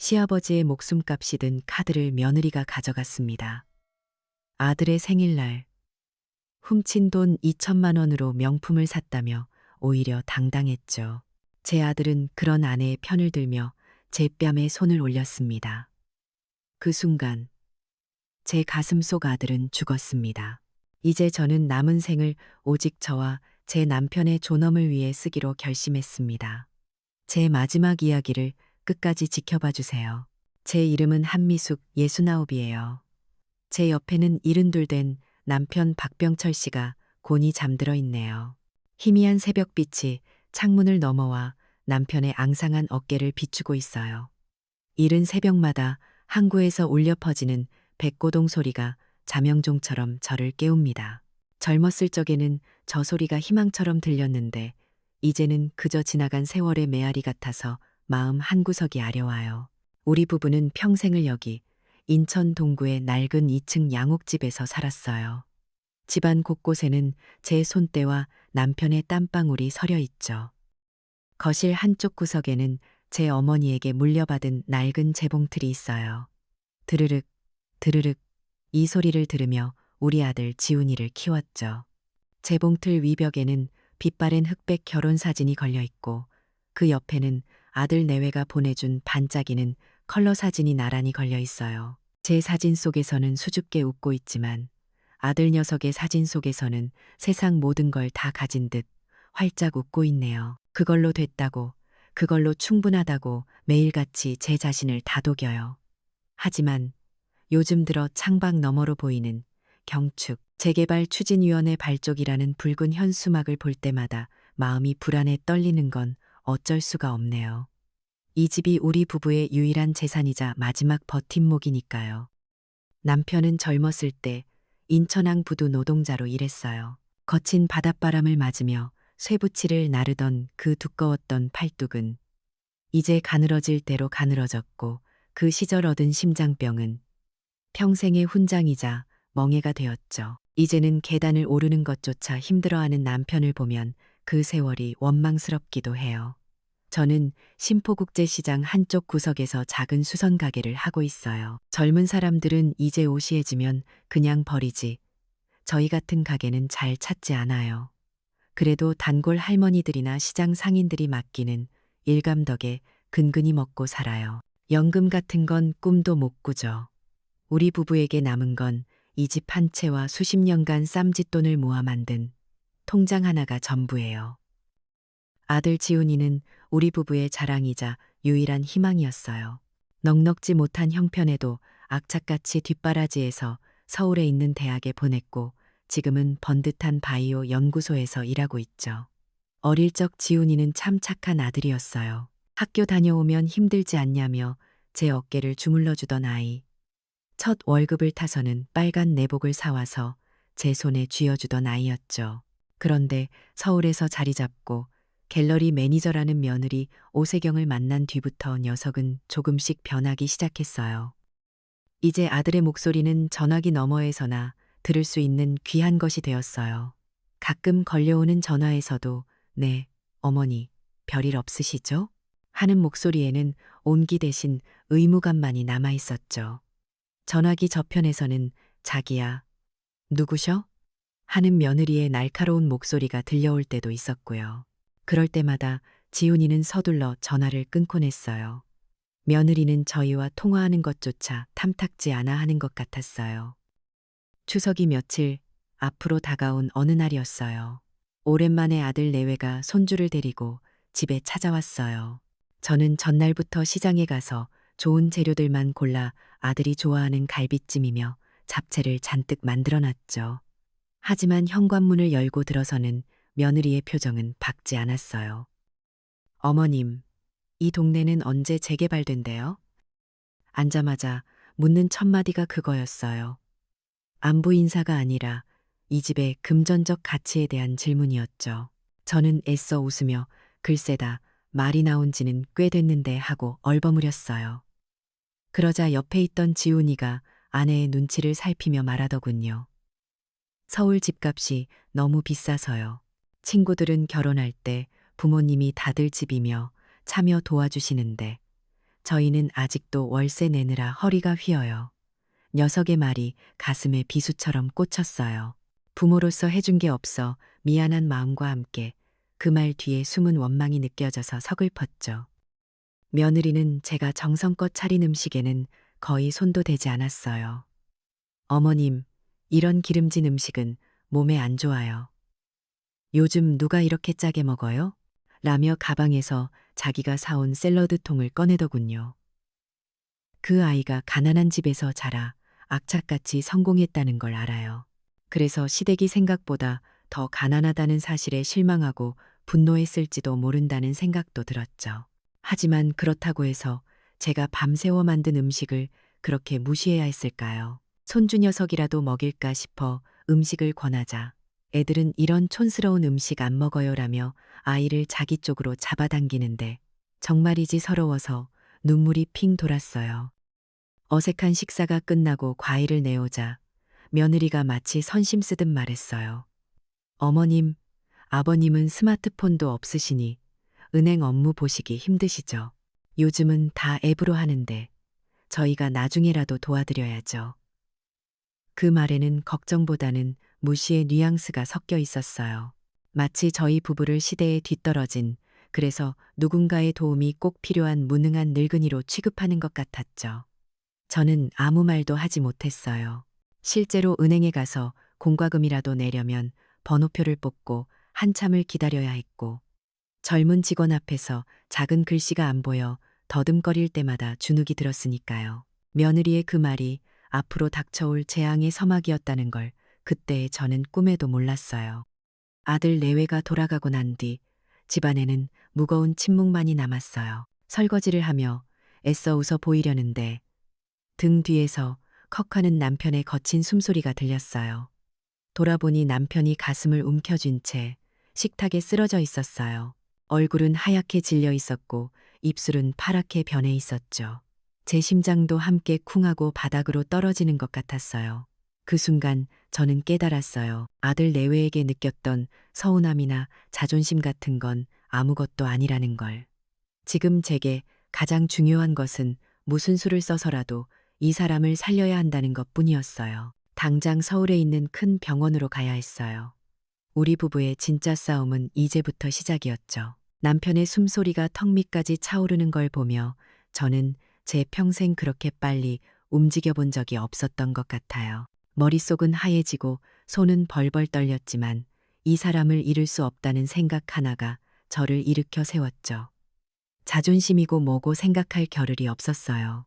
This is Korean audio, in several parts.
시아버지의 목숨값이 든 카드를 며느리가 가져갔습니다. 아들의 생일날 훔친 돈 2천만 원으로 명품을 샀다며 오히려 당당했죠. 제 아들은 그런 아내의 편을 들며 제 뺨에 손을 올렸습니다. 그 순간 제 가슴 속 아들은 죽었습니다. 이제 저는 남은 생을 오직 저와 제 남편의 존엄을 위해 쓰기로 결심했습니다. 제 마지막 이야기를 끝까지 지켜봐 주세요. 제 이름은 한미숙 69이에요. 제 옆에는 72 된 남편 박병철 씨가 곤히 잠들어 있네요. 희미한 새벽빛이 창문을 넘어와 남편의 앙상한 어깨를 비추고 있어요. 이른 새벽마다 항구에서 울려 퍼지는 백고동 소리가 자명종처럼 저를 깨웁니다. 젊었을 적에는 저 소리가 희망처럼 들렸는데 이제는 그저 지나간 세월의 메아리 같아서 마음 한구석이 아려와요. 우리 부부는 평생을 여기 인천 동구의 낡은 2층 양옥집에서 살았어요. 집안 곳곳에는 제 손때와 남편의 땀방울이 서려 있죠. 거실 한쪽 구석에는 제 어머니에게 물려받은 낡은 재봉틀이 있어요. 드르륵, 드르륵 이 소리를 들으며 우리 아들 지훈이를 키웠죠. 재봉틀 위벽에는 빛바랜 흑백 결혼 사진이 걸려 있고 그 옆에는 아들 내외가 보내준 반짝이는 컬러 사진이 나란히 걸려 있어요. 제 사진 속에서는 수줍게 웃고 있지만 아들 녀석의 사진 속에서는 세상 모든 걸 다 가진 듯 활짝 웃고 있네요. 그걸로 됐다고, 그걸로 충분하다고 매일같이 제 자신을 다독여요. 하지만 요즘 들어 창밖 너머로 보이는 경축, 재개발 추진위원회 발족이라는 붉은 현수막을 볼 때마다 마음이 불안해 떨리는 건 어쩔 수가 없네요. 이 집이 우리 부부의 유일한 재산이자 마지막 버팀목이니까요. 남편은 젊었을 때 인천항 부두 노동자로 일했어요. 거친 바닷바람을 맞으며 쇠붙이를 나르던 그 두꺼웠던 팔뚝은 이제 가늘어질 대로 가늘어졌고 그 시절 얻은 심장병은 평생의 훈장이자 멍해가 되었죠. 이제는 계단을 오르는 것조차 힘들어하는 남편을 보면 그 세월이 원망스럽기도 해요. 저는 심포국제시장 한쪽 구석에서 작은 수선 가게를 하고 있어요. 젊은 사람들은 이제 오시해지면 그냥 버리지. 저희 같은 가게는 잘 찾지 않아요. 그래도 단골 할머니들이나 시장 상인들이 맡기는 일감 덕에 근근히 먹고 살아요. 연금 같은 건 꿈도 못 꾸죠. 우리 부부에게 남은 건 이 집 한 채와 수십 년간 쌈짓돈을 모아 만든 통장 하나가 전부예요. 아들 지훈이는 우리 부부의 자랑이자 유일한 희망이었어요. 넉넉지 못한 형편에도 악착같이 뒷바라지에서 서울에 있는 대학에 보냈고 지금은 번듯한 바이오 연구소에서 일하고 있죠. 어릴 적 지훈이는 참 착한 아들이었어요. 학교 다녀오면 힘들지 않냐며 제 어깨를 주물러 주던 아이. 첫 월급을 타서는 빨간 내복을 사와서 제 손에 쥐어주던 아이였죠. 그런데 서울에서 자리 잡고 갤러리 매니저라는 며느리 오세경을 만난 뒤부터 녀석은 조금씩 변하기 시작했어요. 이제 아들의 목소리는 전화기 너머에서나 들을 수 있는 귀한 것이 되었어요. 가끔 걸려오는 전화에서도 네, 어머니, 별일 없으시죠? 하는 목소리에는 온기 대신 의무감만이 남아 있었죠. 전화기 저편에서는 자기야, 누구셔? 하는 며느리의 날카로운 목소리가 들려올 때도 있었고요. 그럴 때마다 지훈이는 서둘러 전화를 끊곤 했어요. 며느리는 저희와 통화하는 것조차 탐탁지 않아 하는 것 같았어요. 추석이 며칠 앞으로 다가온 어느 날이었어요. 오랜만에 아들 내외가 손주를 데리고 집에 찾아왔어요. 저는 전날부터 시장에 가서 좋은 재료들만 골라 아들이 좋아하는 갈비찜이며 잡채를 잔뜩 만들어놨죠. 하지만 현관문을 열고 들어서는 며느리의 표정은 밝지 않았어요. 어머님, 이 동네는 언제 재개발된대요? 앉자마자 묻는 첫 마디가 그거였어요. 안부 인사가 아니라 이 집의 금전적 가치에 대한 질문이었죠. 저는 애써 웃으며 글쎄다, 말이 나온 지는 꽤 됐는데 하고 얼버무렸어요. 그러자 옆에 있던 지훈이가 아내의 눈치를 살피며 말하더군요. 서울 집값이 너무 비싸서요. 친구들은 결혼할 때 부모님이 다들 집이며 차며 도와주시는데 저희는 아직도 월세 내느라 허리가 휘어요. 녀석의 말이 가슴에 비수처럼 꽂혔어요. 부모로서 해준 게 없어 미안한 마음과 함께 그 말 뒤에 숨은 원망이 느껴져서 서글펐죠. 며느리는 제가 정성껏 차린 음식에는 거의 손도 대지 않았어요. 어머님, 이런 기름진 음식은 몸에 안 좋아요. 요즘 누가 이렇게 짜게 먹어요? 라며 가방에서 자기가 사온 샐러드 통을 꺼내더군요. 그 아이가 가난한 집에서 자라 악착같이 성공했다는 걸 알아요. 그래서 시댁이 생각보다 더 가난하다는 사실에 실망하고 분노했을지도 모른다는 생각도 들었죠. 하지만 그렇다고 해서 제가 밤새워 만든 음식을 그렇게 무시해야 했을까요? 손주 녀석이라도 먹일까 싶어 음식을 권하자 애들은 이런 촌스러운 음식 안 먹어요라며 아이를 자기 쪽으로 잡아당기는데 정말이지 서러워서 눈물이 핑 돌았어요. 어색한 식사가 끝나고 과일을 내오자 며느리가 마치 선심 쓰듯 말했어요. 어머님, 아버님은 스마트폰도 없으시니 은행 업무 보시기 힘드시죠? 요즘은 다 앱으로 하는데 저희가 나중에라도 도와드려야죠. 그 말에는 걱정보다는 무시의 뉘앙스가 섞여 있었어요. 마치 저희 부부를 시대에 뒤떨어진, 그래서 누군가의 도움이 꼭 필요한 무능한 늙은이로 취급하는 것 같았죠. 저는 아무 말도 하지 못했어요. 실제로 은행에 가서 공과금이라도 내려면 번호표를 뽑고 한참을 기다려야 했고, 젊은 직원 앞에서 작은 글씨가 안 보여 더듬거릴 때마다 주눅이 들었으니까요. 며느리의 그 말이 앞으로 닥쳐올 재앙의 서막이었다는 걸 그때 저는 꿈에도 몰랐어요. 아들 내외가 돌아가고 난 뒤 집안에는 무거운 침묵만이 남았어요. 설거지를 하며 애써 웃어 보이려는데 등 뒤에서 컥하는 남편의 거친 숨소리가 들렸어요. 돌아보니 남편이 가슴을 움켜쥔 채 식탁에 쓰러져 있었어요. 얼굴은 하얗게 질려 있었고 입술은 파랗게 변해 있었죠. 제 심장도 함께 쿵하고 바닥으로 떨어지는 것 같았어요. 그 순간 저는 깨달았어요. 아들 내외에게 느꼈던 서운함이나 자존심 같은 건 아무것도 아니라는 걸. 지금 제게 가장 중요한 것은 무슨 수를 써서라도 이 사람을 살려야 한다는 것 뿐이었어요. 당장 서울에 있는 큰 병원으로 가야 했어요. 우리 부부의 진짜 싸움은 이제부터 시작이었죠. 남편의 숨소리가 턱 밑까지 차오르는 걸 보며 저는 제 평생 그렇게 빨리 움직여 본 적이 없었던 것 같아요. 머릿속은 하얘지고 손은 벌벌 떨렸지만 이 사람을 잃을 수 없다는 생각 하나가 저를 일으켜 세웠죠. 자존심이고 뭐고 생각할 겨를이 없었어요.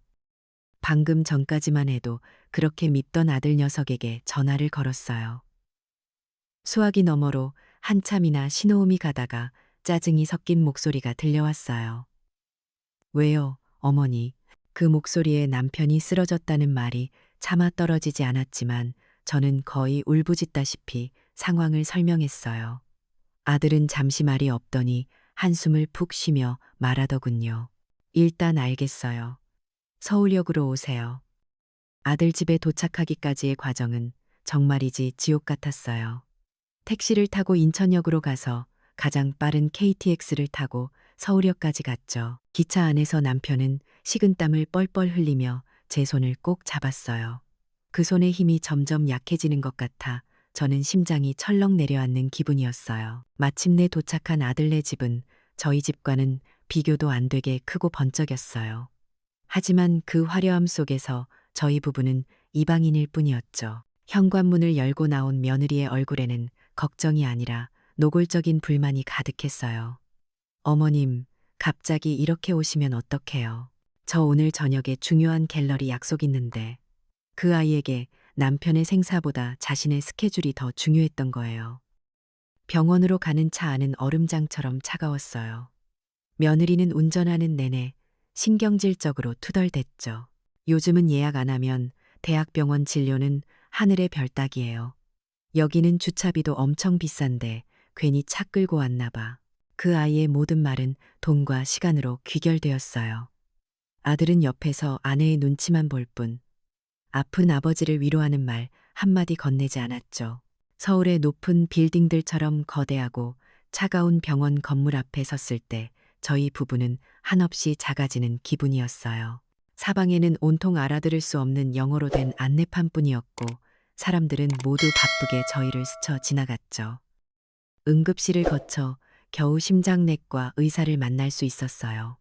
방금 전까지만 해도 그렇게 밉던 아들 녀석에게 전화를 걸었어요. 수화기 너머로 한참이나 신호음이 가다가 짜증이 섞인 목소리가 들려왔어요. 왜요, 어머니? 그 목소리에 남편이 쓰러졌다는 말이 차마 떨어지지 않았지만 저는 거의 울부짖다시피 상황을 설명했어요. 아들은 잠시 말이 없더니 한숨을 푹 쉬며 말하더군요. 일단 알겠어요. 서울역으로 오세요. 아들 집에 도착하기까지의 과정은 정말이지 지옥 같았어요. 택시를 타고 인천역으로 가서 가장 빠른 KTX를 타고 서울역까지 갔죠. 기차 안에서 남편은 식은땀을 뻘뻘 흘리며 제 손을 꼭 잡았어요. 그 손의 힘이 점점 약해지는 것 같아 저는 심장이 철렁 내려앉는 기분이었어요. 마침내 도착한 아들네 집은 저희 집과는 비교도 안 되게 크고 번쩍였어요. 하지만 그 화려함 속에서 저희 부부는 이방인일 뿐이었죠. 현관문을 열고 나온 며느리의 얼굴에는 걱정이 아니라 노골적인 불만이 가득했어요. 어머님, 갑자기 이렇게 오시면 어떡해요? 저 오늘 저녁에 중요한 갤러리 약속 있는데. 그 아이에게 남편의 생사보다 자신의 스케줄이 더 중요했던 거예요. 병원으로 가는 차 안은 얼음장처럼 차가웠어요. 며느리는 운전하는 내내 신경질적으로 투덜댔죠. 요즘은 예약 안 하면 대학병원 진료는 하늘의 별 따기예요. 여기는 주차비도 엄청 비싼데 괜히 차 끌고 왔나 봐. 그 아이의 모든 말은 돈과 시간으로 귀결되었어요. 아들은 옆에서 아내의 눈치만 볼 뿐 아픈 아버지를 위로하는 말 한마디 건네지 않았죠. 서울의 높은 빌딩들처럼 거대하고 차가운 병원 건물 앞에 섰을 때 저희 부부는 한없이 작아지는 기분이었어요. 사방에는 온통 알아들을 수 없는 영어로 된 안내판뿐이었고 사람들은 모두 바쁘게 저희를 스쳐 지나갔죠. 응급실을 거쳐 겨우 심장내과 의사를 만날 수 있었어요.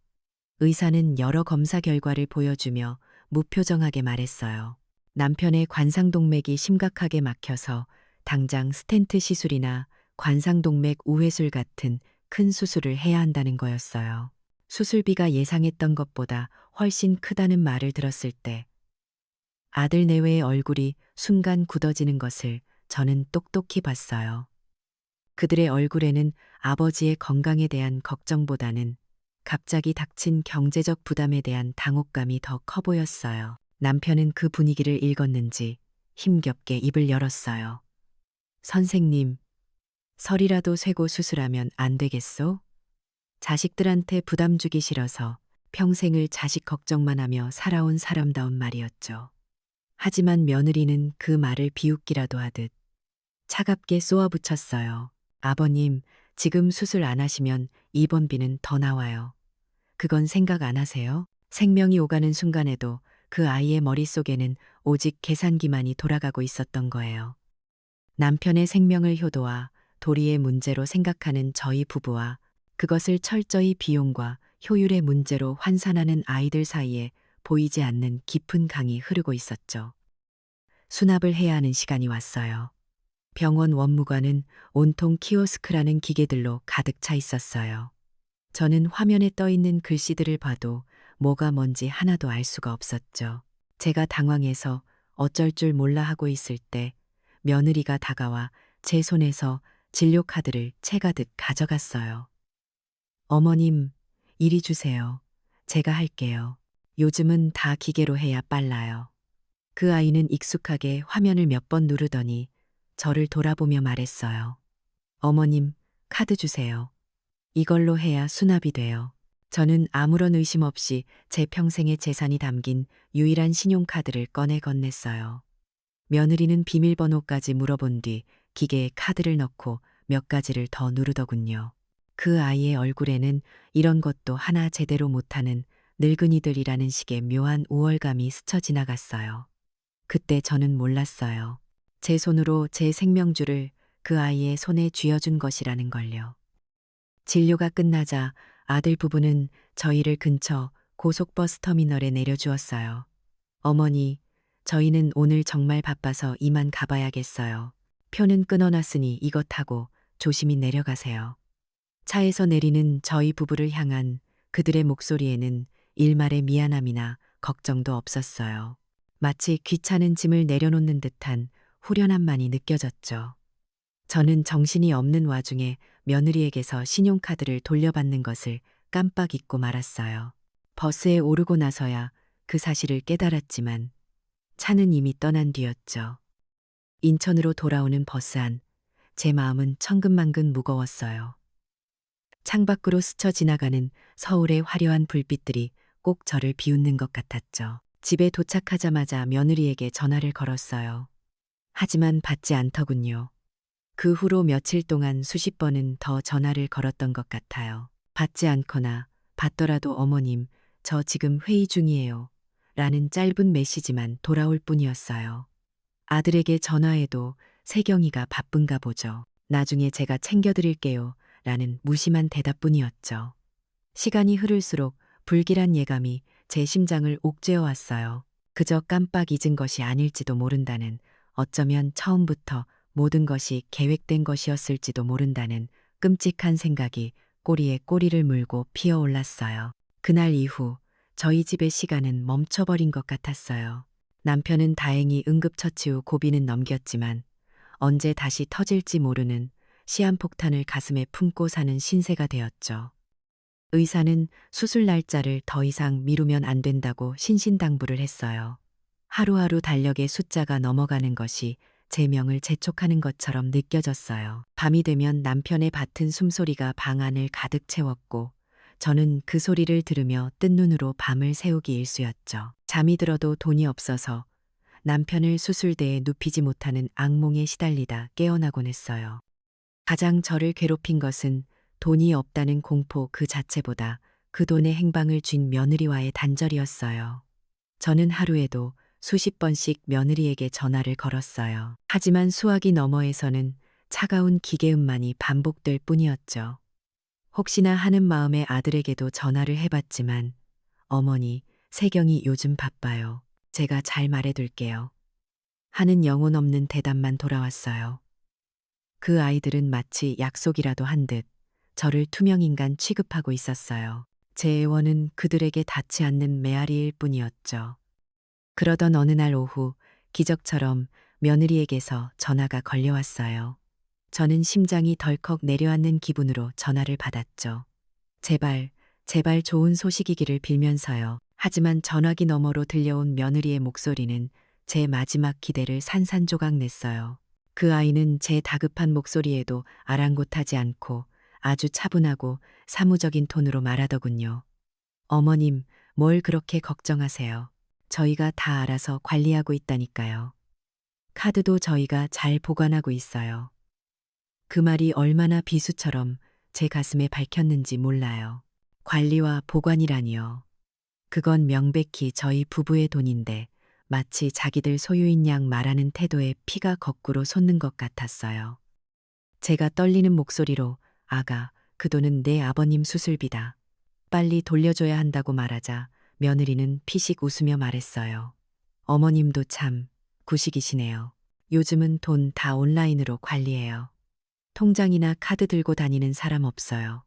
의사는 여러 검사 결과를 보여주며 무표정하게 말했어요. 남편의 관상동맥이 심각하게 막혀서 당장 스텐트 시술이나 관상동맥 우회술 같은 큰 수술을 해야 한다는 거였어요. 수술비가 예상했던 것보다 훨씬 크다는 말을 들었을 때 아들 내외의 얼굴이 순간 굳어지는 것을 저는 똑똑히 봤어요. 그들의 얼굴에는 아버지의 건강에 대한 걱정보다는 갑자기 닥친 경제적 부담에 대한 당혹감이 더 커 보였어요. 남편은 그 분위기를 읽었는지 힘겹게 입을 열었어요. 선생님, 설이라도 쇠고 수술하면 안 되겠소? 자식들한테 부담 주기 싫어서 평생을 자식 걱정만 하며 살아온 사람다운 말이었죠. 하지만 며느리는 그 말을 비웃기라도 하듯 차갑게 쏘아붙였어요. 아버님, 지금 수술 안 하시면 입원비는 더 나와요. 그건 생각 안 하세요? 생명이 오가는 순간에도 그 아이의 머릿속에는 오직 계산기만이 돌아가고 있었던 거예요. 남편의 생명을 효도와 도리의 문제로 생각하는 저희 부부와 그것을 철저히 비용과 효율의 문제로 환산하는 아이들 사이에 보이지 않는 깊은 강이 흐르고 있었죠. 수납을 해야 하는 시간이 왔어요. 병원 원무관은 온통 키오스크라는 기계들로 가득 차 있었어요. 저는 화면에 떠 있는 글씨들을 봐도 뭐가 뭔지 하나도 알 수가 없었죠. 제가 당황해서 어쩔 줄 몰라 하고 있을 때 며느리가 다가와 제 손에서 진료 카드를 채가득 가져갔어요. 어머님, 이리 주세요. 제가 할게요. 요즘은 다 기계로 해야 빨라요. 그 아이는 익숙하게 화면을 몇 번 누르더니 저를 돌아보며 말했어요. 어머님, 카드 주세요. 이걸로 해야 수납이 돼요. 저는 아무런 의심 없이 제 평생의 재산이 담긴 유일한 신용카드를 꺼내 건넸어요. 며느리는 비밀번호까지 물어본 뒤 기계에 카드를 넣고 몇 가지를 더 누르더군요. 그 아이의 얼굴에는 이런 것도 하나 제대로 못하는 늙은이들이라는 식의 묘한 우월감이 스쳐 지나갔어요. 그때 저는 몰랐어요. 제 손으로 제 생명줄을 그 아이의 손에 쥐어준 것이라는 걸요. 진료가 끝나자 아들 부부는 저희를 근처 고속버스 터미널에 내려주었어요. 어머니, 저희는 오늘 정말 바빠서 이만 가봐야겠어요. 표는 끊어놨으니 이것 타고 조심히 내려가세요. 차에서 내리는 저희 부부를 향한 그들의 목소리에는 일말의 미안함이나 걱정도 없었어요. 마치 귀찮은 짐을 내려놓는 듯한 후련함만이 느껴졌죠. 저는 정신이 없는 와중에 며느리에게서 신용카드를 돌려받는 것을 깜빡 잊고 말았어요. 버스에 오르고 나서야 그 사실을 깨달았지만 차는 이미 떠난 뒤였죠. 인천으로 돌아오는 버스 안, 제 마음은 천근만근 무거웠어요. 창밖으로 스쳐 지나가는 서울의 화려한 불빛들이 꼭 저를 비웃는 것 같았죠. 집에 도착하자마자 며느리에게 전화를 걸었어요. 하지만 받지 않더군요. 그 후로 며칠 동안 수십 번은 더 전화를 걸었던 것 같아요. 받지 않거나 받더라도 어머님, 저 지금 회의 중이에요. 라는 짧은 메시지만 돌아올 뿐이었어요. 아들에게 전화해도 세경이가 바쁜가 보죠. 나중에 제가 챙겨드릴게요. 라는 무심한 대답뿐이었죠. 시간이 흐를수록 불길한 예감이 제 심장을 옥죄어 왔어요. 그저 깜빡 잊은 것이 아닐지도 모른다는, 어쩌면 처음부터 모든 것이 계획된 것이었을지도 모른다는 끔찍한 생각이 꼬리에 꼬리를 물고 피어올랐어요. 그날 이후 저희 집의 시간은 멈춰버린 것 같았어요. 남편은 다행히 응급처치 후 고비는 넘겼지만 언제 다시 터질지 모르는 시한폭탄을 가슴에 품고 사는 신세가 되었죠. 의사는 수술 날짜를 더 이상 미루면 안 된다고 신신당부를 했어요. 하루하루 달력의 숫자가 넘어가는 것이 제 명을 재촉하는 것처럼 느껴졌어요. 밤이 되면 남편의 밭은 숨소리가 방 안을 가득 채웠고 저는 그 소리를 들으며 뜬 눈으로 밤을 새우기 일쑤였죠. 잠이 들어도 돈이 없어서 남편을 수술대에 눕히지 못하는 악몽에 시달리다 깨어나곤 했어요. 가장 저를 괴롭힌 것은 돈이 없다는 공포 그 자체보다 그 돈의 행방을 쥔 며느리와의 단절이었어요. 저는 하루에도 수십 번씩 며느리에게 전화를 걸었어요. 하지만 수화기 너머에서는 차가운 기계음만이 반복될 뿐이었죠. 혹시나 하는 마음에 아들에게도 전화를 해봤지만 어머니, 세경이 요즘 바빠요. 제가 잘 말해둘게요. 하는 영혼 없는 대답만 돌아왔어요. 그 아이들은 마치 약속이라도 한 듯 저를 투명인간 취급하고 있었어요. 제 애원은 그들에게 닿지 않는 메아리일 뿐이었죠. 그러던 어느 날 오후 기적처럼 며느리에게서 전화가 걸려왔어요. 저는 심장이 덜컥 내려앉는 기분으로 전화를 받았죠. 제발, 제발 좋은 소식이기를 빌면서요. 하지만 전화기 너머로 들려온 며느리의 목소리는 제 마지막 기대를 산산조각 냈어요. 그 아이는 제 다급한 목소리에도 아랑곳하지 않고 아주 차분하고 사무적인 톤으로 말하더군요. 어머님, 뭘 그렇게 걱정하세요. 저희가 다 알아서 관리하고 있다니까요. 카드도 저희가 잘 보관하고 있어요. 그 말이 얼마나 비수처럼 제 가슴에 박혔는지 몰라요. 관리와 보관이라니요. 그건 명백히 저희 부부의 돈인데 마치 자기들 소유인 양 말하는 태도에 피가 거꾸로 솟는 것 같았어요. 제가 떨리는 목소리로 아가, 그 돈은 내 아버님 수술비다. 빨리 돌려줘야 한다고 말하자 며느리는 피식 웃으며 말했어요. 어머님도 참 구식이시네요. 요즘은 돈 다 온라인으로 관리해요. 통장이나 카드 들고 다니는 사람 없어요.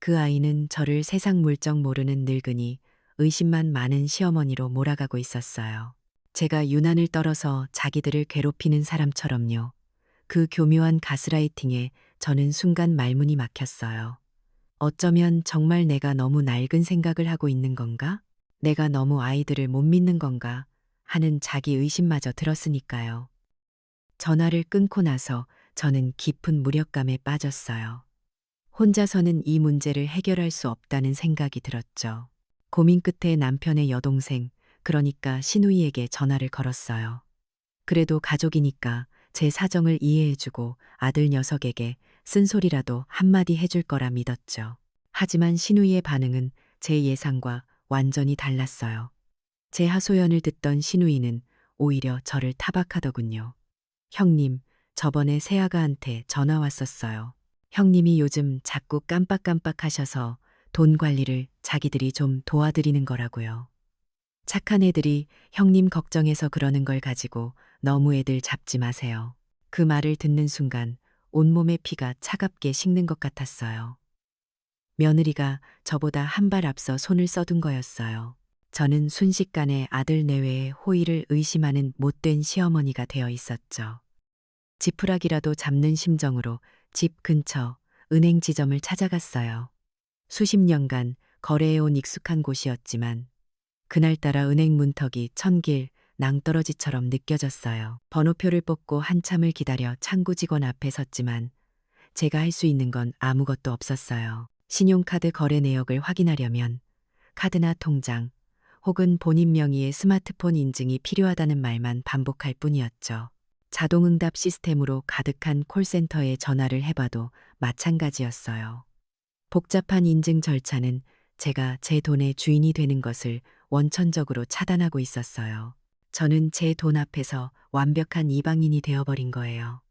그 아이는 저를 세상 물정 모르는 늙은이, 의심만 많은 시어머니로 몰아가고 있었어요. 제가 유난을 떨어서 자기들을 괴롭히는 사람처럼요. 그 교묘한 가스라이팅에 저는 순간 말문이 막혔어요. 어쩌면 정말 내가 너무 낡은 생각을 하고 있는 건가? 내가 너무 아이들을 못 믿는 건가? 하는 자기 의심마저 들었으니까요. 전화를 끊고 나서 저는 깊은 무력감에 빠졌어요. 혼자서는 이 문제를 해결할 수 없다는 생각이 들었죠. 고민 끝에 남편의 여동생, 그러니까 시누이에게 전화를 걸었어요. 그래도 가족이니까 제 사정을 이해해주고 아들 녀석에게 쓴소리라도 한마디 해줄 거라 믿었죠. 하지만 시누이의 반응은 제 예상과 완전히 달랐어요. 제 하소연을 듣던 시누이는 오히려 저를 타박하더군요. 형님, 저번에 새아가한테 전화 왔었어요. 형님이 요즘 자꾸 깜빡깜빡 하셔서 돈 관리를 자기들이 좀 도와드리는 거라고요. 착한 애들이 형님 걱정해서 그러는 걸 가지고 너무 애들 잡지 마세요. 그 말을 듣는 순간 온몸의 피가 차갑게 식는 것 같았어요. 며느리가 저보다 한 발 앞서 손을 써둔 거였어요. 저는 순식간에 아들 내외의 호의를 의심하는 못된 시어머니가 되어 있었죠. 지푸라기라도 잡는 심정으로 집 근처 은행 지점을 찾아갔어요. 수십 년간 거래해온 익숙한 곳이었지만 그날따라 은행 문턱이 천길 낭떠러지처럼 느껴졌어요. 번호표를 뽑고 한참을 기다려 창구 직원 앞에 섰지만 제가 할 수 있는 건 아무것도 없었어요. 신용카드 거래 내역을 확인하려면 카드나 통장 혹은 본인 명의의 스마트폰 인증이 필요하다는 말만 반복할 뿐이었죠. 자동응답 시스템으로 가득한 콜센터에 전화를 해봐도 마찬가지였어요. 복잡한 인증 절차는 제가 제 돈의 주인이 되는 것을 원천적으로 차단하고 있었어요. 저는 제 돈 앞에서 완벽한 이방인이 되어버린 거예요.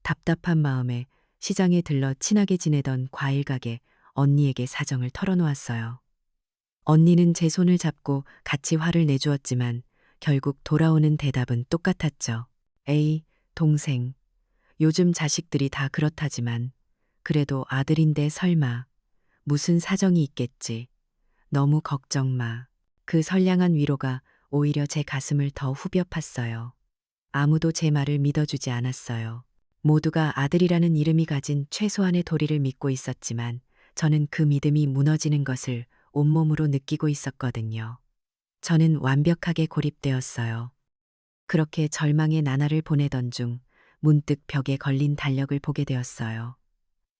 답답한 마음에 시장에 들러 친하게 지내던 과일 가게 언니에게 사정을 털어놓았어요. 언니는 제 손을 잡고 같이 화를 내주었지만 결국 돌아오는 대답은 똑같았죠. 에이, 동생. 요즘 자식들이 다 그렇다지만 그래도 아들인데 설마 무슨 사정이 있겠지. 너무 걱정 마. 그 선량한 위로가 오히려 제 가슴을 더 후벼 팠어요. 아무도 제 말을 믿어주지 않았어요. 모두가 아들이라는 이름이 가진 최소한의 도리를 믿고 있었지만 저는 그 믿음이 무너지는 것을 온몸으로 느끼고 있었거든요. 저는 완벽하게 고립되었어요. 그렇게 절망의 나날을 보내던 중 문득 벽에 걸린 달력을 보게 되었어요.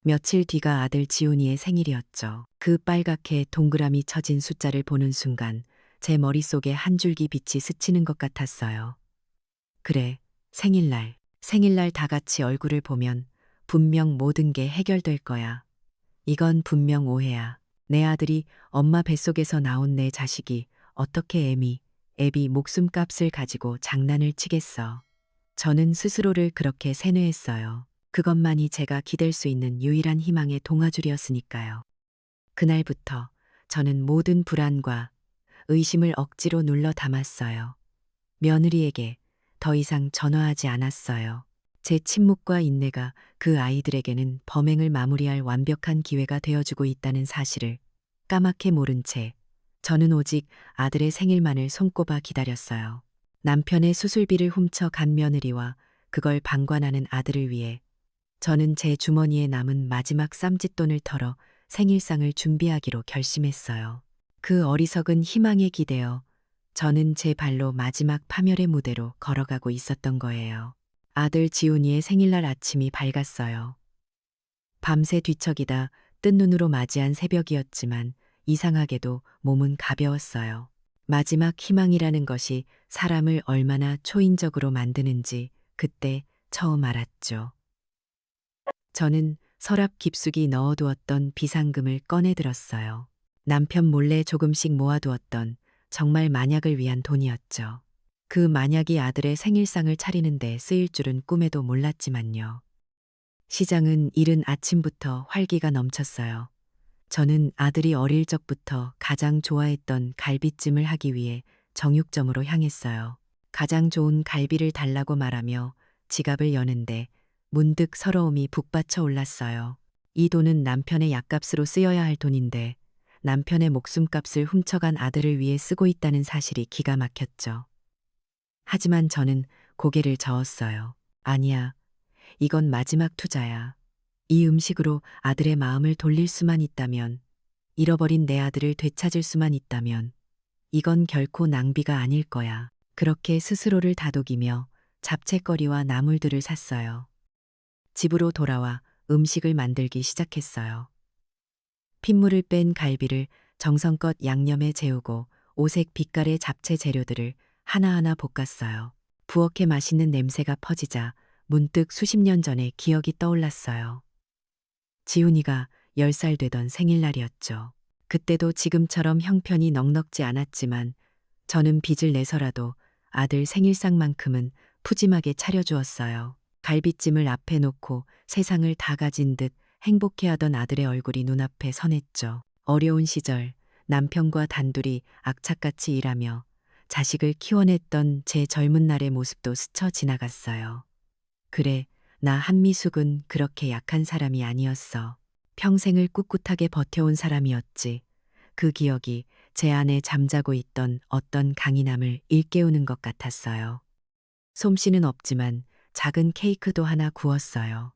며칠 뒤가 아들 지훈이의 생일이었죠. 그 빨갛게 동그라미 쳐진 숫자를 보는 순간 제 머릿속에 한 줄기 빛이 스치는 것 같았어요. 그래, 생일날 다 같이 얼굴을 보면 분명 모든 게 해결될 거야. 이건 분명 오해야. 내 아들이 엄마 뱃속에서 나온 내 자식이 어떻게 애비 목숨값을 가지고 장난을 치겠어. 저는 스스로를 그렇게 세뇌했어요. 그것만이 제가 기댈 수 있는 유일한 희망의 동아줄이었으니까요. 그날부터 저는 모든 불안과 의심을 억지로 눌러 담았어요. 며느리에게 더 이상 전화하지 않았어요. 제 침묵과 인내가 그 아이들에게는 범행을 마무리할 완벽한 기회가 되어주고 있다는 사실을 까맣게 모른 채 저는 오직 아들의 생일만을 손꼽아 기다렸어요. 남편의 수술비를 훔쳐 간 며느리와 그걸 방관하는 아들을 위해 저는 제 주머니에 남은 마지막 쌈짓돈을 털어 생일상을 준비하기로 결심했어요. 그 어리석은 희망에 기대어 저는 제 발로 마지막 파멸의 무대로 걸어가고 있었던 거예요. 아들 지훈이의 생일날 아침이 밝았어요. 밤새 뒤척이다 뜬 눈으로 맞이한 새벽이었지만 이상하게도 몸은 가벼웠어요. 마지막 희망이라는 것이 사람을 얼마나 초인적으로 만드는지 그때 처음 알았죠. 저는 서랍 깊숙이 넣어두었던 비상금을 꺼내들었어요. 남편 몰래 조금씩 모아두었던 정말 만약을 위한 돈이었죠. 그 만약이 아들의 생일상을 차리는데 쓰일 줄은 꿈에도 몰랐지만요. 시장은 이른 아침부터 활기가 넘쳤어요. 저는 아들이 어릴 적부터 가장 좋아했던 갈비찜을 하기 위해 정육점으로 향했어요. 가장 좋은 갈비를 달라고 말하며 지갑을 여는데 문득 서러움이 북받쳐 올랐어요. 이 돈은 남편의 약값으로 쓰여야 할 돈인데 남편의 목숨값을 훔쳐간 아들을 위해 쓰고 있다는 사실이 기가 막혔죠. 하지만 저는 고개를 저었어요. 아니야, 이건 마지막 투자야. 이 음식으로 아들의 마음을 돌릴 수만 있다면, 잃어버린 내 아들을 되찾을 수만 있다면, 이건 결코 낭비가 아닐 거야. 그렇게 스스로를 다독이며 잡채거리와 나물들을 샀어요. 집으로 돌아와 음식을 만들기 시작했어요. 핏물을 뺀 갈비를 정성껏 양념에 재우고 오색 빛깔의 잡채 재료들을 하나하나 볶았어요. 부엌에 맛있는 냄새가 퍼지자 문득 수십 년 전의 기억이 떠올랐어요. 지훈이가 10살 되던 생일날이었죠. 그때도 지금처럼 형편이 넉넉지 않았지만 저는 빚을 내서라도 아들 생일상만큼은 푸짐하게 차려주었어요. 갈비찜을 앞에 놓고 세상을 다 가진 듯 행복해하던 아들의 얼굴이 눈앞에 선했죠. 어려운 시절 남편과 단둘이 악착같이 일하며 자식을 키워냈던 제 젊은 날의 모습도 스쳐 지나갔어요. 그래, 나 한미숙은 그렇게 약한 사람이 아니었어. 평생을 꿋꿋하게 버텨온 사람이었지. 그 기억이 제 안에 잠자고 있던 어떤 강인함을 일깨우는 것 같았어요. 솜씨는 없지만 작은 케이크도 하나 구웠어요.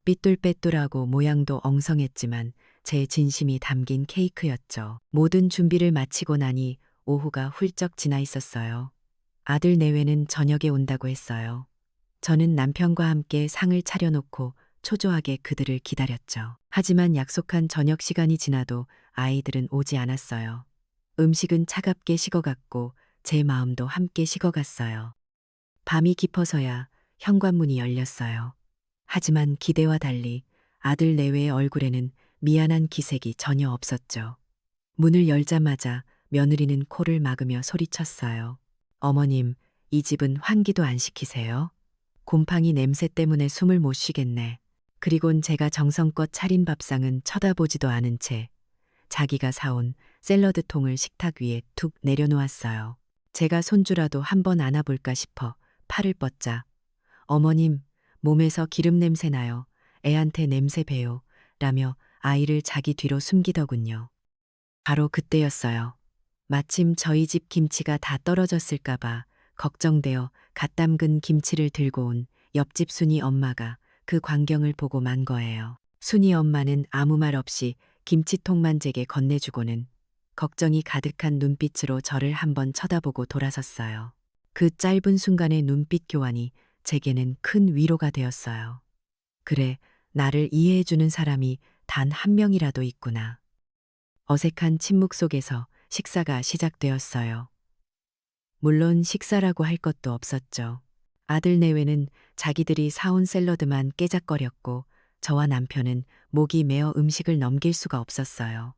삐뚤빼뚤하고 모양도 엉성했지만 제 진심이 담긴 케이크였죠. 모든 준비를 마치고 나니 오후가 훌쩍 지나 있었어요. 아들 내외는 저녁에 온다고 했어요. 저는 남편과 함께 상을 차려놓고 초조하게 그들을 기다렸죠. 하지만 약속한 저녁 시간이 지나도 아이들은 오지 않았어요. 음식은 차갑게 식어갔고 제 마음도 함께 식어갔어요. 밤이 깊어서야 현관문이 열렸어요. 하지만 기대와 달리 아들 내외의 얼굴에는 미안한 기색이 전혀 없었죠. 문을 열자마자 며느리는 코를 막으며 소리쳤어요. 어머님, 이 집은 환기도 안 시키세요? 곰팡이 냄새 때문에 숨을 못 쉬겠네. 그리곤 제가 정성껏 차린 밥상은 쳐다보지도 않은 채 자기가 사온 샐러드 통을 식탁 위에 툭 내려놓았어요. 제가 손주라도 한번 안아볼까 싶어 팔을 뻗자 어머님, 몸에서 기름 냄새 나요. 애한테 냄새 배요. 라며 아이를 자기 뒤로 숨기더군요. 바로 그때였어요. 마침 저희 집 김치가 다 떨어졌을까봐 걱정되어 갓 담근 김치를 들고 온 옆집 순이 엄마가 그 광경을 보고 만 거예요. 순이 엄마는 아무 말 없이 김치통만 제게 건네주고는 걱정이 가득한 눈빛으로 저를 한번 쳐다보고 돌아섰어요. 그 짧은 순간의 눈빛 교환이 제게는 큰 위로가 되었어요. 그래, 나를 이해해주는 사람이 단 한 명이라도 있구나. 어색한 침묵 속에서 식사가 시작되었어요. 물론 식사라고 할 것도 없었죠. 아들 내외는 자기들이 사온 샐러드만 깨작거렸고 저와 남편은 목이 메어 음식을 넘길 수가 없었어요.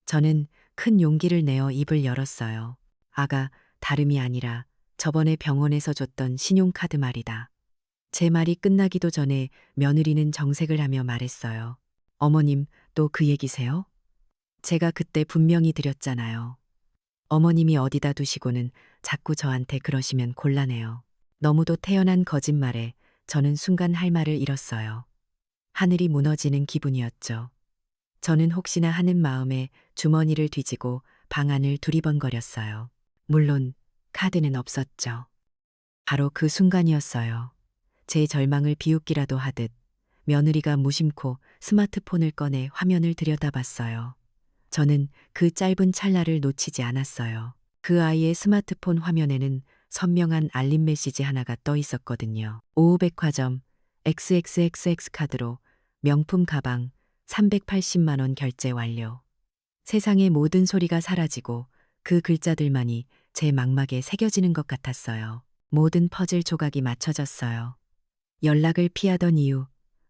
저는 큰 용기를 내어 입을 열었어요. 아가, 다름이 아니라 저번에 병원에서 줬던 신용카드 말이다. 제 말이 끝나기도 전에 며느리는 정색을 하며 말했어요. 어머님, 또 그 얘기세요? 제가 그때 분명히 드렸잖아요. 어머님이 어디다 두시고는 자꾸 저한테 그러시면 곤란해요. 너무도 태연한 거짓말에 저는 순간 할 말을 잃었어요. 하늘이 무너지는 기분이었죠. 저는 혹시나 하는 마음에 주머니를 뒤지고 방안을 두리번거렸어요. 물론 카드는 없었죠. 바로 그 순간이었어요. 제 절망을 비웃기라도 하듯 며느리가 무심코 스마트폰을 꺼내 화면을 들여다봤어요. 저는 그 짧은 찰나를 놓치지 않았어요. 그 아이의 스마트폰 화면에는 선명한 알림 메시지 하나가 떠 있었거든요. 오후백화점 XXXX 카드로 명품 가방 380만 원 결제 완료. 세상의 모든 소리가 사라지고 그 글자들만이 제 망막에 새겨지는 것 같았어요. 모든 퍼즐 조각이 맞춰졌어요. 연락을 피하던 이유,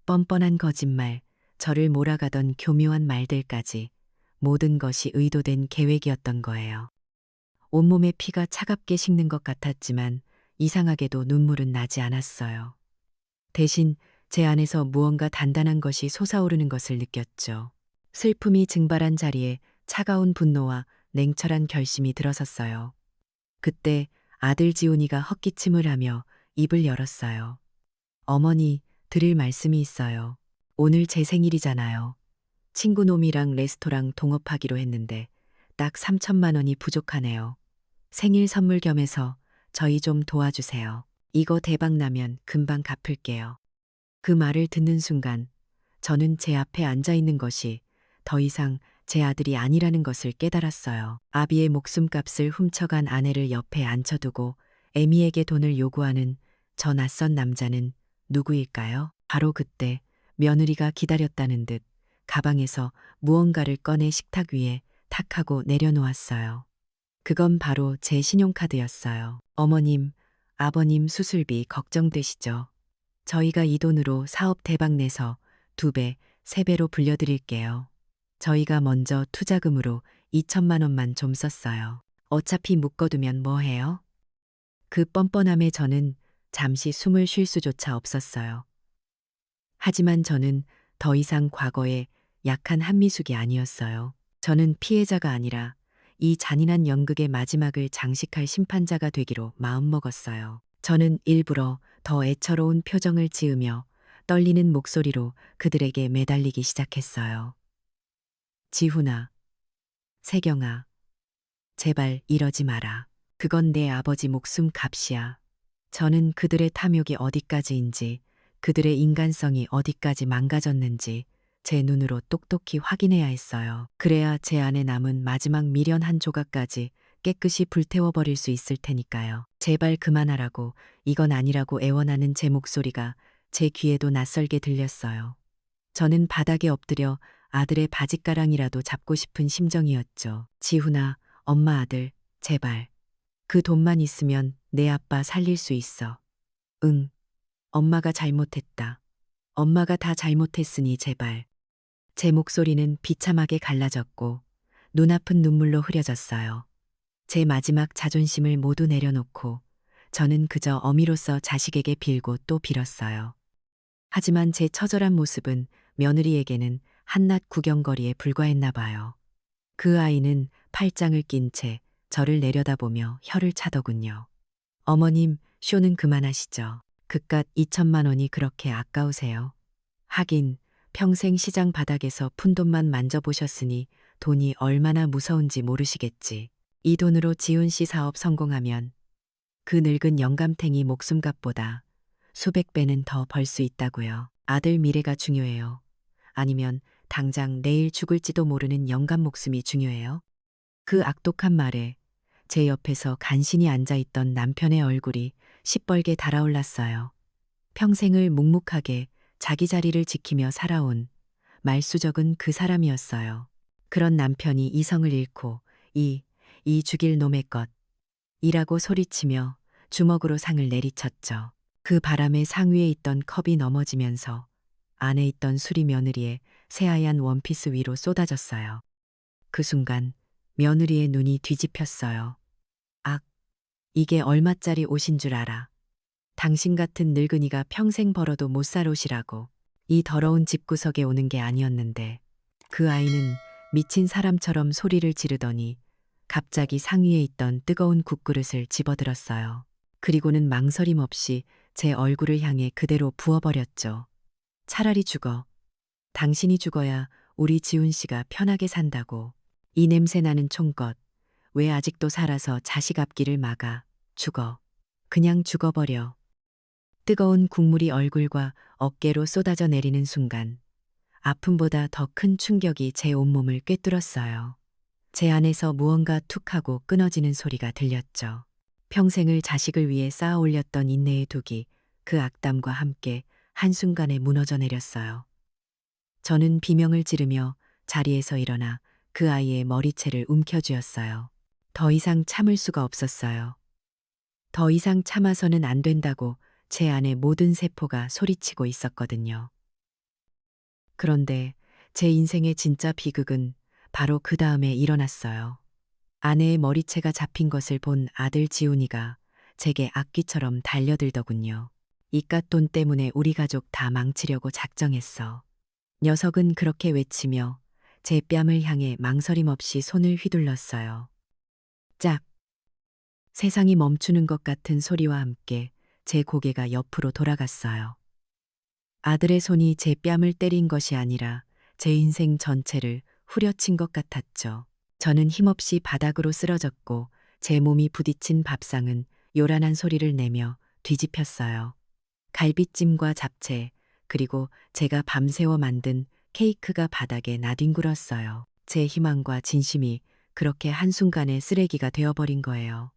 뻔뻔한 거짓말, 저를 몰아가던 교묘한 말들까지 모든 것이 의도된 계획이었던 거예요. 온몸에 피가 차갑게 식는 것 같았지만 이상하게도 눈물은 나지 않았어요. 대신 제 안에서 무언가 단단한 것이 솟아오르는 것을 느꼈죠. 슬픔이 증발한 자리에 차가운 분노와 냉철한 결심이 들어섰어요. 그때 아들 지훈이가 헛기침을 하며 입을 열었어요. 어머니, 드릴 말씀이 있어요. 오늘 제 생일이잖아요. 친구 놈이랑 레스토랑 동업하기로 했는데 딱 3천만 원이 부족하네요. 생일 선물 겸해서 저희 좀 도와주세요. 이거 대박 나면 금방 갚을게요. 그 말을 듣는 순간 저는 제 앞에 앉아 있는 것이 더 이상 제 아들이 아니라는 것을 깨달았어요. 아비의 목숨값을 훔쳐간 아내를 옆에 앉혀두고 애미에게 돈을 요구하는 저 낯선 남자는 누구일까요? 바로 그때 며느리가 기다렸다는 듯 가방에서 무언가를 꺼내 식탁 위에 탁 하고 내려놓았어요. 그건 바로 제 신용카드였어요. 어머님, 아버님 수술비 걱정되시죠? 저희가 이 돈으로 사업 대박 내서 2배, 3배로 불려드릴게요. 저희가 먼저 투자금으로 2천만 원만 좀 썼어요. 어차피 묶어두면 뭐 해요? 그 뻔뻔함에 저는 잠시 숨을 쉴 수조차 없었어요. 하지만 저는 더 이상 과거의 약한 한미숙이 아니었어요. 저는 피해자가 아니라 이 잔인한 연극의 마지막을 장식할 심판자가 되기로 마음먹었어요. 저는 일부러 더 애처로운 표정을 지으며 떨리는 목소리로 그들에게 매달리기 시작했어요. 지훈아, 세경아, 제발 이러지 마라. 그건 내 아버지 목숨 값이야. 저는 그들의 탐욕이 어디까지인지, 그들의 인간성이 어디까지 망가졌는지 제 눈으로 똑똑히 확인해야 했어요. 그래야 제 안에 남은 마지막 미련 한 조각까지 깨끗이 불태워버릴 수 있을 테니까요. 제발 그만하라고, 이건 아니라고 애원하는 제 목소리가 제 귀에도 낯설게 들렸어요. 저는 바닥에 엎드려 아들의 바짓가랑이라도 잡고 싶은 심정이었죠. 지훈아, 엄마 아들, 제발. 그 돈만 있으면 내 아빠 살릴 수 있어. 응, 엄마가 잘못했다. 엄마가 다 잘못했으니 제발. 제 목소리는 비참하게 갈라졌고 눈아픈 눈물로 흐려졌어요. 제 마지막 자존심을 모두 내려놓고 저는 그저 어미로서 자식에게 빌고 또 빌었어요. 하지만 제 처절한 모습은 며느리에게는 한낱 구경거리에 불과했나 봐요. 그 아이는 팔짱을 낀 채 저를 내려다보며 혀를 차더군요. 어머님, 쇼는 그만하시죠. 그깟 2천만 원이 그렇게 아까우세요. 하긴 평생 시장 바닥에서 푼돈만 만져보셨으니 돈이 얼마나 무서운지 모르시겠지. 이 돈으로 지훈 씨 사업 성공하면 그 늙은 영감탱이 목숨값보다 수백 배는 더 벌 수 있다고요. 아들 미래가 중요해요. 아니면 당장 내일 죽을지도 모르는 영감 목숨이 중요해요. 그 악독한 말에 제 옆에서 간신히 앉아있던 남편의 얼굴이 시뻘게 달아올랐어요. 평생을 묵묵하게 자기 자리를 지키며 살아온 말수적은 그 사람이었어요. 그런 남편이 이성을 잃고 이 죽일 놈의 것 이라고 소리치며 주먹으로 상을 내리쳤죠. 그 바람에 상 위에 있던 컵이 넘어지면서 안에 있던 수리 며느리의 새하얀 원피스 위로 쏟아졌어요. 그 순간 며느리의 눈이 뒤집혔어요. 악, 이게 얼마짜리 옷인 줄 알아? 당신 같은 늙은이가 평생 벌어도 못 살 옷이라고. 이 더러운 집구석에 오는 게 아니었는데 그 아이는 미친 사람처럼 소리를 지르더니 갑자기 상위에 있던 뜨거운 국그릇을 집어들었어요. 그리고는 망설임 없이 제 얼굴을 향해 그대로 부어버렸죠. 차라리 죽어. 당신이 죽어야 우리 지훈 씨가 편하게 산다고. 이 냄새 나는 총것. 왜 아직도 살아서 자식 앞길을 막아. 죽어. 그냥 죽어버려. 뜨거운 국물이 얼굴과 어깨로 쏟아져 내리는 순간 아픔보다 더 큰 충격이 제 온몸을 꿰뚫었어요. 제 안에서 무언가 툭 하고 끊어지는 소리가 들렸죠. 평생을 자식을 위해 쌓아 올렸던 인내의 둑이 그 악담과 함께 한순간에 무너져 내렸어요. 저는 비명을 지르며 자리에서 일어나 그 아이의 머리채를 움켜쥐었어요. 더 이상 참을 수가 없었어요. 더 이상 참아서는 안 된다고 제 안의 모든 세포가 소리치고 있었거든요. 그런데 제 인생의 진짜 비극은 바로 그 다음에 일어났어요. 아내의 머리채가 잡힌 것을 본 아들 지훈이가 제게 악귀처럼 달려들더군요. 이깟 돈 때문에 우리 가족 다 망치려고 작정했어. 녀석은 그렇게 외치며 제 뺨을 향해 망설임 없이 손을 휘둘렀어요. 짝! 세상이 멈추는 것 같은 소리와 함께 제 고개가 옆으로 돌아갔어요. 아들의 손이 제 뺨을 때린 것이 아니라 제 인생 전체를 후려친 것 같았죠. 저는 힘없이 바닥으로 쓰러졌고 제 몸이 부딪힌 밥상은 요란한 소리를 내며 뒤집혔어요. 갈비찜과 잡채, 그리고 제가 밤새워 만든 케이크가 바닥에 나뒹굴었어요. 제 희망과 진심이 그렇게 한순간에 쓰레기가 되어버린 거예요.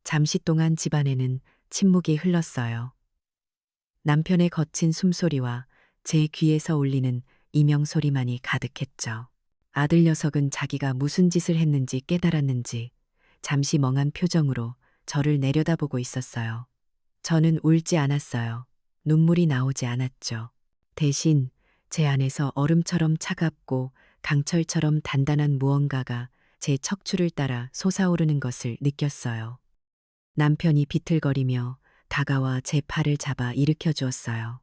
잠시 동안 집안에는 침묵이 흘렀어요. 남편의 거친 숨소리와 제 귀에서 울리는 이명소리만이 가득했죠. 아들 녀석은 자기가 무슨 짓을 했는지 깨달았는지 잠시 멍한 표정으로 저를 내려다보고 있었어요. 저는 울지 않았어요. 눈물이 나오지 않았죠. 대신 제 안에서 얼음처럼 차갑고 강철처럼 단단한 무언가가 제 척추를 따라 솟아오르는 것을 느꼈어요. 남편이 비틀거리며 다가와 제 팔을 잡아 일으켜 주었어요.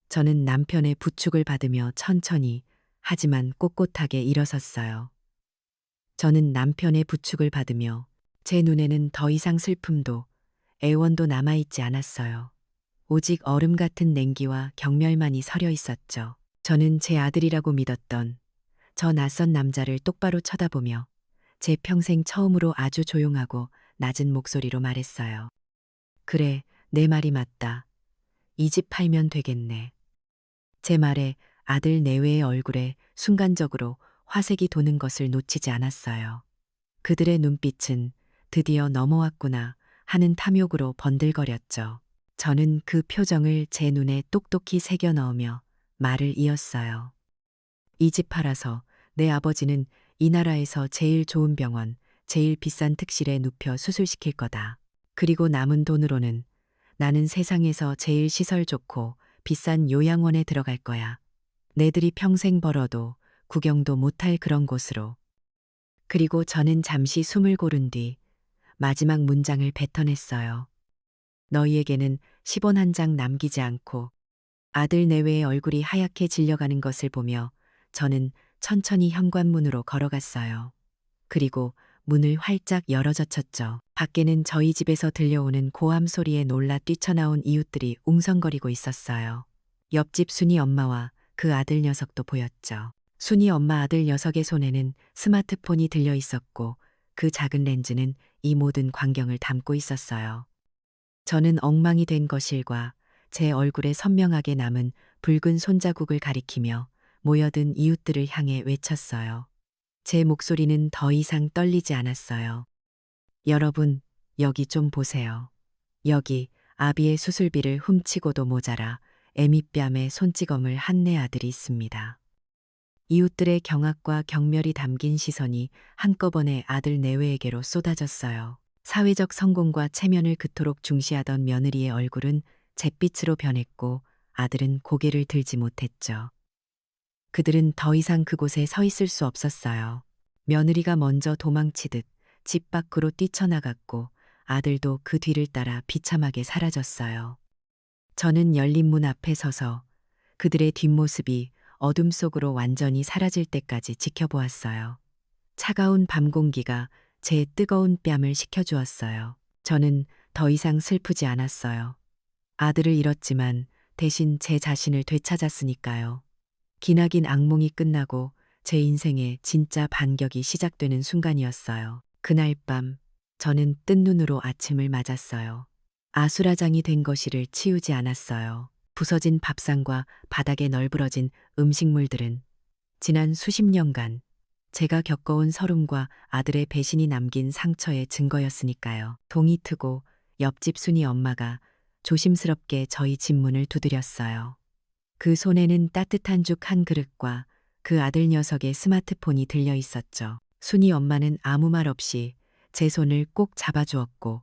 저는 남편의 부축을 받으며 천천히 하지만 꼿꼿하게 일어섰어요. 저는 남편의 부축을 받으며 제 눈에는 더 이상 슬픔도 애원도 남아있지 않았어요. 오직 얼음 같은 냉기와 경멸만이 서려 있었죠. 저는 제 아들이라고 믿었던 저 낯선 남자를 똑바로 쳐다보며 제 평생 처음으로 아주 조용하고 낮은 목소리로 말했어요. 그래, 내 말이 맞다. 이 집 팔면 되겠네. 제 말에 아들 내외의 얼굴에 순간적으로 화색이 도는 것을 놓치지 않았어요. 그들의 눈빛은 드디어 넘어왔구나 하는 탐욕으로 번들거렸죠. 저는 그 표정을 제 눈에 똑똑히 새겨 넣으며 말을 이었어요. 이 집 팔아서 내 아버지는 이 나라에서 제일 좋은 병원, 제일 비싼 특실에 눕혀 수술시킬 거다. 그리고 남은 돈으로는 나는 세상에서 제일 시설 좋고 비싼 요양원에 들어갈 거야. 내들이 평생 벌어도 구경도 못할 그런 곳으로. 그리고 저는 잠시 숨을 고른 뒤 마지막 문장을 뱉어냈어요. 너희에게는 10원 한 장 남기지 않고. 아들 내외의 얼굴이 하얗게 질려가는 것을 보며 저는 천천히 현관문으로 걸어갔어요. 그리고 문을 활짝 열어젖혔죠. 밖에는 저희 집에서 들려오는 고함 소리에 놀라 뛰쳐나온 이웃들이 웅성거리고 있었어요. 옆집 순이 엄마와 그 아들 녀석도 보였죠. 순이 엄마 아들 녀석의 손에는 스마트폰이 들려 있었고 그 작은 렌즈는 이 모든 광경을 담고 있었어요. 저는 엉망이 된 거실과 제 얼굴에 선명하게 남은 붉은 손자국을 가리키며 모여든 이웃들을 향해 외쳤어요. 제 목소리는 더 이상 떨리지 않았어요. 여러분, 여기 좀 보세요. 여기 아비의 수술비를 훔치고도 모자라 애미뺨에 손찌검을 한 내 아들이 있습니다. 이웃들의 경악과 경멸이 담긴 시선이 한꺼번에 아들 내외에게로 쏟아졌어요. 사회적 성공과 체면을 그토록 중시하던 며느리의 얼굴은 잿빛으로 변했고 아들은 고개를 들지 못했죠. 그들은 더 이상 그곳에 서 있을 수 없었어요. 며느리가 먼저 도망치듯 집 밖으로 뛰쳐나갔고 아들도 그 뒤를 따라 비참하게 사라졌어요. 저는 열린 문 앞에 서서 그들의 뒷모습이 어둠 속으로 완전히 사라질 때까지 지켜보았어요. 차가운 밤 공기가 제 뜨거운 뺨을 식혀주었어요. 저는 더 이상 슬프지 않았어요. 아들을 잃었지만 대신 제 자신을 되찾았으니까요. 기나긴 악몽이 끝나고 제 인생의 진짜 반격이 시작되는 순간이었어요. 그날 밤 저는 뜬 눈으로 아침을 맞았어요. 아수라장이 된 거실을 치우지 않았어요. 부서진 밥상과 바닥에 널브러진 음식물들은 지난 수십 년간 제가 겪어온 서름과 아들의 배신이 남긴 상처의 증거였으니까요. 동이 트고 옆집 순이 엄마가 조심스럽게 저희 집 문을 두드렸어요. 그 손에는 따뜻한 죽 한 그릇과 그 아들 녀석의 스마트폰이 들려 있었죠. 순이 엄마는 아무 말 없이 제 손을 꼭 잡아주었고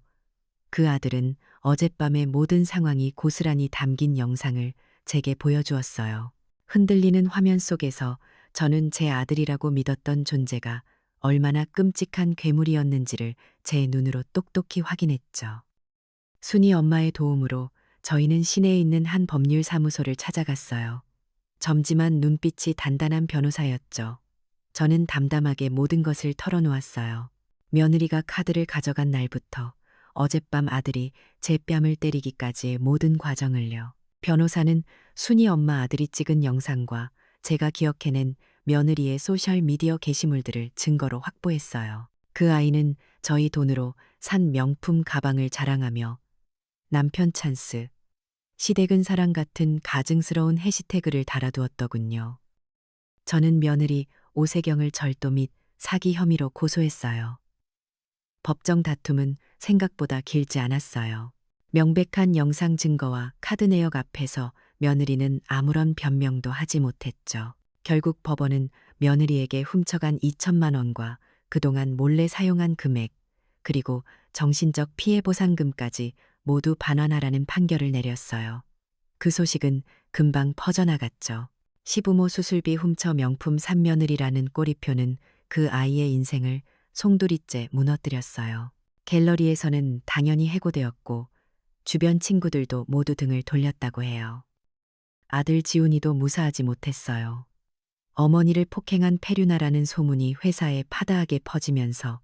그 아들은 어젯밤의 모든 상황이 고스란히 담긴 영상을 제게 보여주었어요. 흔들리는 화면 속에서 저는 제 아들이라고 믿었던 존재가 얼마나 끔찍한 괴물이었는지를 제 눈으로 똑똑히 확인했죠. 순이 엄마의 도움으로 저희는 시내에 있는 한 법률 사무소를 찾아갔어요. 점지만 눈빛이 단단한 변호사였죠. 저는 담담하게 모든 것을 털어놓았어요. 며느리가 카드를 가져간 날부터 어젯밤 아들이 제 뺨을 때리기까지의 모든 과정을요. 변호사는 순이 엄마 아들이 찍은 영상과 제가 기억해낸 며느리의 소셜미디어 게시물들을 증거로 확보했어요. 그 아이는 저희 돈으로 산 명품 가방을 자랑하며 남편 찬스, 시댁은 사랑 같은 가증스러운 해시태그를 달아두었더군요. 저는 며느리 오세경을 절도 및 사기 혐의로 고소했어요. 법정 다툼은 생각보다 길지 않았어요. 명백한 영상 증거와 카드 내역 앞에서 며느리는 아무런 변명도 하지 못했죠. 결국 법원은 며느리에게 훔쳐간 2천만 원과 그동안 몰래 사용한 금액, 그리고 정신적 피해 보상금까지 모두 반환하라는 판결을 내렸어요. 그 소식은 금방 퍼져나갔죠. 시부모 수술비 훔쳐 명품 산 며느리라는 꼬리표는 그 아이의 인생을 송두리째 무너뜨렸어요. 갤러리에서는 당연히 해고되었고 주변 친구들도 모두 등을 돌렸다고 해요. 아들 지훈이도 무사하지 못했어요. 어머니를 폭행한 페류나라는 소문이 회사에 파다하게 퍼지면서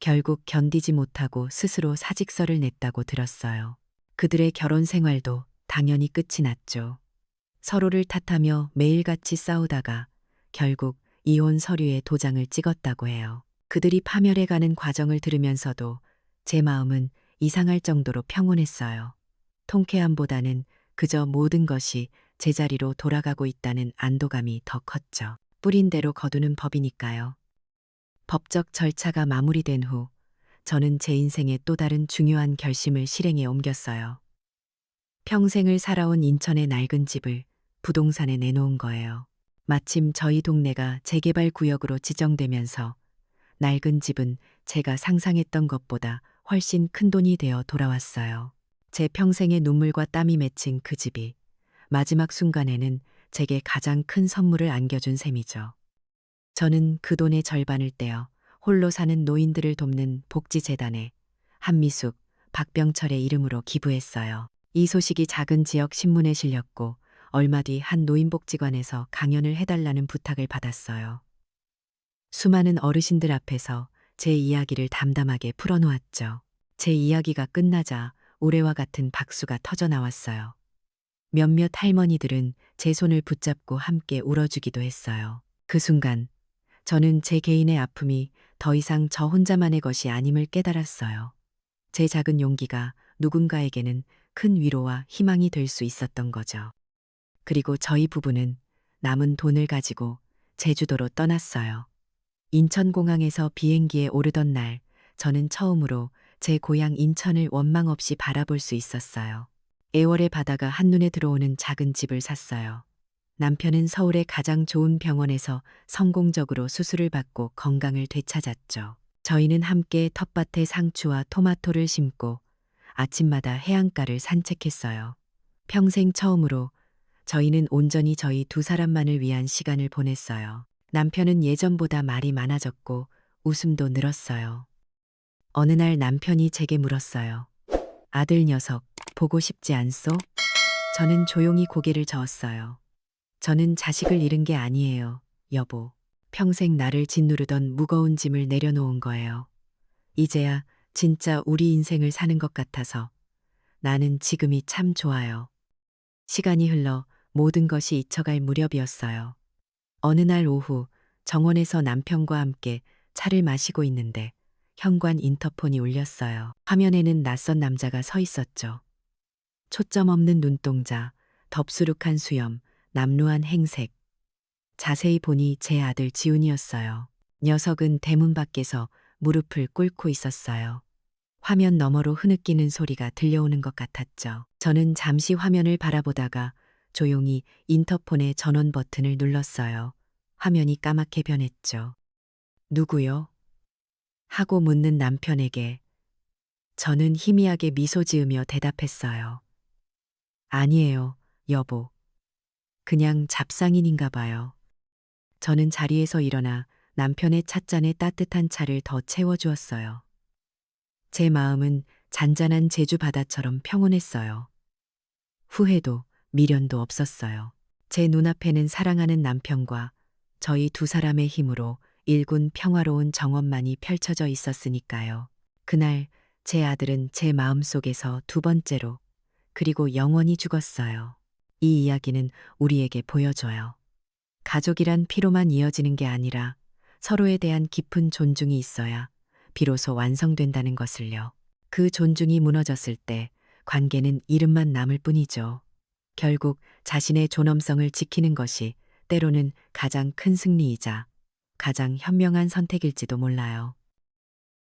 결국 견디지 못하고 스스로 사직서를 냈다고 들었어요. 그들의 결혼 생활도 당연히 끝이 났죠. 서로를 탓하며 매일같이 싸우다가 결국 이혼 서류에 도장을 찍었다고 해요. 그들이 파멸해가는 과정을 들으면서도 제 마음은 이상할 정도로 평온했어요. 통쾌함보다는 그저 모든 것이 제자리로 돌아가고 있다는 안도감이 더 컸죠. 뿌린 대로 거두는 법이니까요. 법적 절차가 마무리된 후 저는 제 인생의 또 다른 중요한 결심을 실행에 옮겼어요. 평생을 살아온 인천의 낡은 집을 부동산에 내놓은 거예요. 마침 저희 동네가 재개발 구역으로 지정되면서 낡은 집은 제가 상상했던 것보다 훨씬 큰 돈이 되어 돌아왔어요. 제 평생의 눈물과 땀이 맺힌 그 집이 마지막 순간에는 제게 가장 큰 선물을 안겨준 셈이죠. 저는 그 돈의 절반을 떼어 홀로 사는 노인들을 돕는 복지재단에 한미숙, 박병철의 이름으로 기부했어요. 이 소식이 작은 지역 신문에 실렸고 얼마 뒤 한 노인복지관에서 강연을 해달라는 부탁을 받았어요. 수많은 어르신들 앞에서 제 이야기를 담담하게 풀어놓았죠. 제 이야기가 끝나자 우레와 같은 박수가 터져 나왔어요. 몇몇 할머니들은 제 손을 붙잡고 함께 울어주기도 했어요. 그 순간 저는 제 개인의 아픔이 더 이상 저 혼자만의 것이 아님을 깨달았어요. 제 작은 용기가 누군가에게는 큰 위로와 희망이 될 수 있었던 거죠. 그리고 저희 부부는 남은 돈을 가지고 제주도로 떠났어요. 인천공항에서 비행기에 오르던 날 저는 처음으로 제 고향 인천을 원망 없이 바라볼 수 있었어요. 애월의 바다가 한눈에 들어오는 작은 집을 샀어요. 남편은 서울의 가장 좋은 병원에서 성공적으로 수술을 받고 건강을 되찾았죠. 저희는 함께 텃밭에 상추와 토마토를 심고 아침마다 해안가를 산책했어요. 평생 처음으로 저희는 온전히 저희 두 사람만을 위한 시간을 보냈어요. 남편은 예전보다 말이 많아졌고 웃음도 늘었어요. 어느 날 남편이 제게 물었어요. 아들 녀석, 보고 싶지 않소? 저는 조용히 고개를 저었어요. 저는 자식을 잃은 게 아니에요, 여보. 평생 나를 짓누르던 무거운 짐을 내려놓은 거예요. 이제야 진짜 우리 인생을 사는 것 같아서 나는 지금이 참 좋아요. 시간이 흘러 모든 것이 잊혀갈 무렵이었어요. 어느 날 오후 정원에서 남편과 함께 차를 마시고 있는데 현관 인터폰이 울렸어요. 화면에는 낯선 남자가 서 있었죠. 초점 없는 눈동자, 덥수룩한 수염, 남루한 행색. 자세히 보니 제 아들 지훈이었어요. 녀석은 대문 밖에서 무릎을 꿇고 있었어요. 화면 너머로 흐느끼는 소리가 들려오는 것 같았죠. 저는 잠시 화면을 바라보다가 조용히 인터폰의 전원 버튼을 눌렀어요. 화면이 까맣게 변했죠. 누구요? 하고 묻는 남편에게 저는 희미하게 미소 지으며 대답했어요. 아니에요, 여보. 그냥 잡상인인가 봐요. 저는 자리에서 일어나 남편의 찻잔에 따뜻한 차를 더 채워주었어요. 제 마음은 잔잔한 제주 바다처럼 평온했어요. 후회도 미련도 없었어요. 제 눈앞에는 사랑하는 남편과 저희 두 사람의 힘으로 일군 평화로운 정원만이 펼쳐져 있었으니까요. 그날 제 아들은 제 마음속에서 두 번째로 그리고 영원히 죽었어요. 이 이야기는 우리에게 보여줘요. 가족이란 피로만 이어지는 게 아니라 서로에 대한 깊은 존중이 있어야 비로소 완성된다는 것을요. 그 존중이 무너졌을 때 관계는 이름만 남을 뿐이죠. 결국 자신의 존엄성을 지키는 것이 때로는 가장 큰 승리이자 가장 현명한 선택일지도 몰라요.